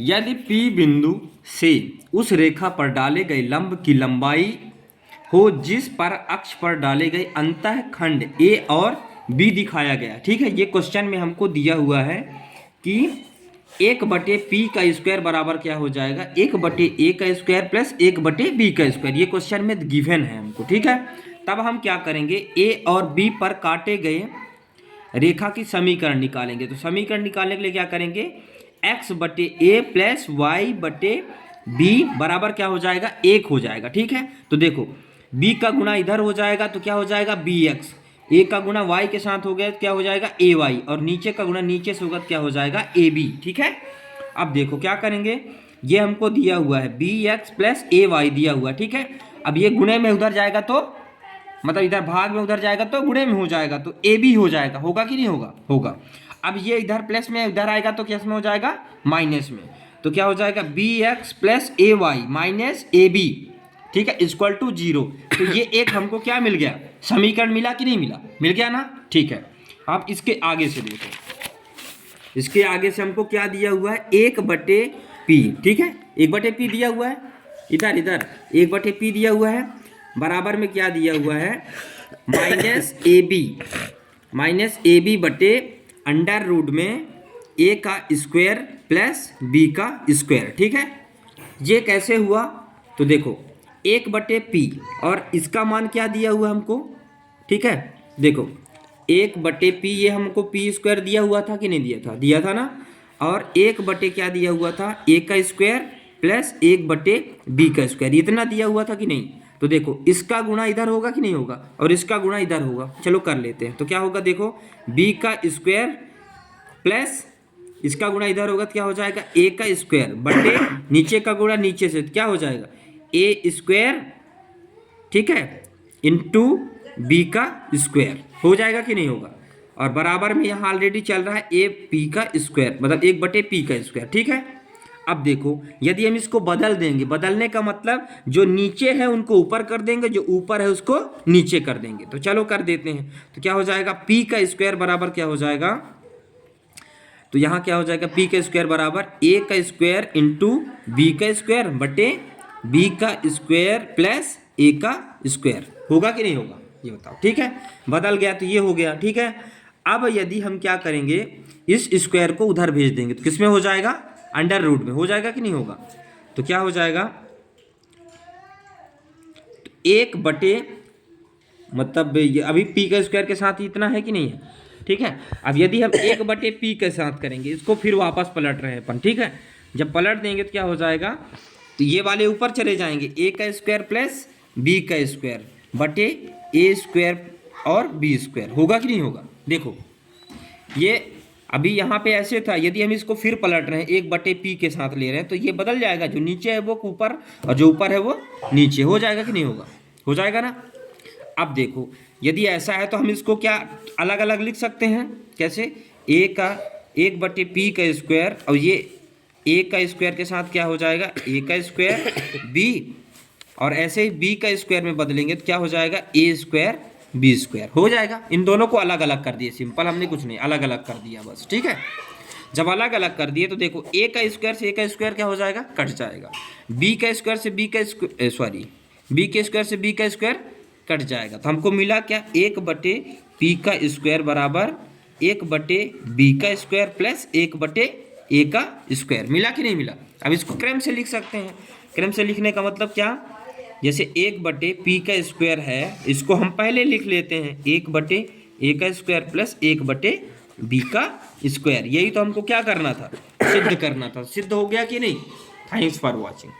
यदि P बिंदु से उस रेखा पर डाले गए लंब की लंबाई हो जिस पर अक्ष पर डाले गए अंतःखंड A और B दिखाया गया। ठीक है, ये क्वेश्चन में हमको दिया हुआ है कि 1/P का स्क्वायर बराबर क्या हो जाएगा, 1/A का स्क्वायर प्लस 1/B का स्क्वायर। ये क्वेश्चन में गिवन है हमको। ठीक है, तब हम क्या करेंगे, A और B पर काटे गए रेखा की समीकरण निकालेंगे। तो समीकरण निकालने के लिए क्या करेंगे, x/A प्लस y/B बराबर क्या हो जाएगा, 1 हो जाएगा। ठीक है, तो देखो B का गुणा इधर हो जाएगा तो क्या हो जाएगा bx, A का गुणा y के साथ हो गया तो क्या हो जाएगा ay, और नीचे का गुणा नीचे से होगा तो क्या हो जाएगा ab। ठीक है, अब देखो क्या करेंगे, ये हमको दिया हुआ है bx प्लस ay दिया हुआ। ठीक है, अब ये गुणे में उधर जाएगा तो मतलब इधर भाग में उधर जाएगा तो गुणे में हो जाएगा तो AB हो जाएगा। होगा कि नहीं होगा, होगा। अब ये इधर प्लस में उधर आएगा तो किस में हो जाएगा, माइनस में। तो क्या हो जाएगा bx plus ay minus ab, ठीक है, इक्वल टू 0। तो ये एक हमको क्या मिल गया, समीकरण मिला कि नहीं मिला, मिल गया ना। ठीक है, आप इसके आगे से देखो, इसके आगे से हमको क्या दिया हुआ है, 1/P। ठीक है, 1/P दिया हुआ है, इधर इधर 1/P दिया हुआ है, बराबर में क्या दिया हुआ है, माइनस ए बी बटे अंडर रूट में A का स्क्वायर प्लस B का स्क्वायर। ठीक है, ये कैसे हुआ, तो देखो 1/P और इसका मान क्या दिया हुआ हमको। ठीक है, देखो 1/P ये हमको P स्क्वायर दिया हुआ था कि नहीं दिया था, दिया था ना। और 1/ क्या दिया हुआ था, A का स्क्वायर प्लस 1/B का स्क्वायर, इतना दिया हुआ था कि नहीं। तो देखो इसका गुणा इधर होगा कि नहीं होगा, और इसका गुणा इधर होगा। चलो कर लेते हैं, तो क्या होगा, देखो B का स्क्वायर प्लस इसका गुणा इधर होगा तो क्या हो जाएगा, A का स्क्वायर बटे नीचे का गुणा नीचे से तो क्या हो जाएगा A स्क्वायर, ठीक है, इंटू B का स्क्वायर हो जाएगा कि नहीं होगा। और बराबर में यहाँ ऑलरेडी चल रहा है AP का स्क्वायर, मतलब 1/P का स्क्वायर। ठीक है, अब देखो यदि हम इसको बदल देंगे, बदलने का मतलब जो नीचे है उनको ऊपर कर देंगे, जो ऊपर है उसको नीचे कर देंगे। तो चलो कर देते हैं, तो क्या हो जाएगा, P का स्क्वायर बराबर क्या हो जाएगा, तो यहाँ क्या हो जाएगा, P का स्क्वायर बराबर A का स्क्वायर इंटू B का स्क्वायर बटे B का स्क्वायर प्लस A का स्क्वायर। होगा कि नहीं होगा, ये बताओ। ठीक है, बदल गया तो ये हो गया। ठीक है, अब यदि हम क्या करेंगे, इस स्क्वायर को उधर भेज देंगे तो किस में हो जाएगा, अंडर रूट में हो जाएगा कि नहीं होगा। तो क्या हो जाएगा, तो 1/, मतलब अभी P का स्क्वायर के साथ ही इतना है कि नहीं है। ठीक है, अब यदि हम 1/P के साथ करेंगे, इसको फिर वापस पलट रहे हैं अपन। ठीक है, जब पलट देंगे तो क्या हो जाएगा, तो ये वाले ऊपर चले जाएंगे, A का स्क्वायर प्लस B का स्क्वायर बटे A स्क्वायर और B स्क्वायर। होगा कि नहीं होगा, देखो ये अभी यहाँ पे ऐसे था, यदि हम इसको फिर पलट रहे हैं 1/P के साथ ले रहे हैं तो ये बदल जाएगा, जो नीचे है वो ऊपर और जो ऊपर है वो नीचे। हो जाएगा कि नहीं होगा, हो जाएगा ना। अब देखो यदि ऐसा है तो हम इसको क्या अलग अलग लिख सकते हैं, कैसे, A का 1/P का स्क्वायर और ये A का स्क्वायर के साथ क्या हो जाएगा, A का स्क्वायर B, और ऐसे ही B का स्क्वायर में बदलेंगे तो क्या हो जाएगा, A स्क्वायर B स्क्वायर। हो जाएगा, इन दोनों को अलग अलग कर दिए, सिंपल, हमने कुछ नहीं, अलग अलग कर दिया बस। ठीक है, जब अलग अलग कर दिए तो देखो A का स्क्वायर से A का स्क्वायर क्या हो जाएगा, कट जाएगा। B का स्क्वायर से B का स्क्वायर, सॉरी B के स्क्वायर से B का स्क्वायर कट जाएगा। तो हमको मिला क्या, 1/P का स्क्वायर बराबर 1/B का स्क्वायर प्लस 1/A का स्क्वायर। मिला कि नहीं मिला। अब इसको क्रम से लिख सकते हैं, क्रम से लिखने का मतलब क्या, जैसे 1/P का स्क्वायर है, इसको हम पहले लिख लेते हैं 1/A का स्क्वायर प्लस 1/B का स्क्वायर। यही तो हमको क्या करना था, सिद्ध करना था। सिद्ध हो गया कि नहीं। Thanks for watching.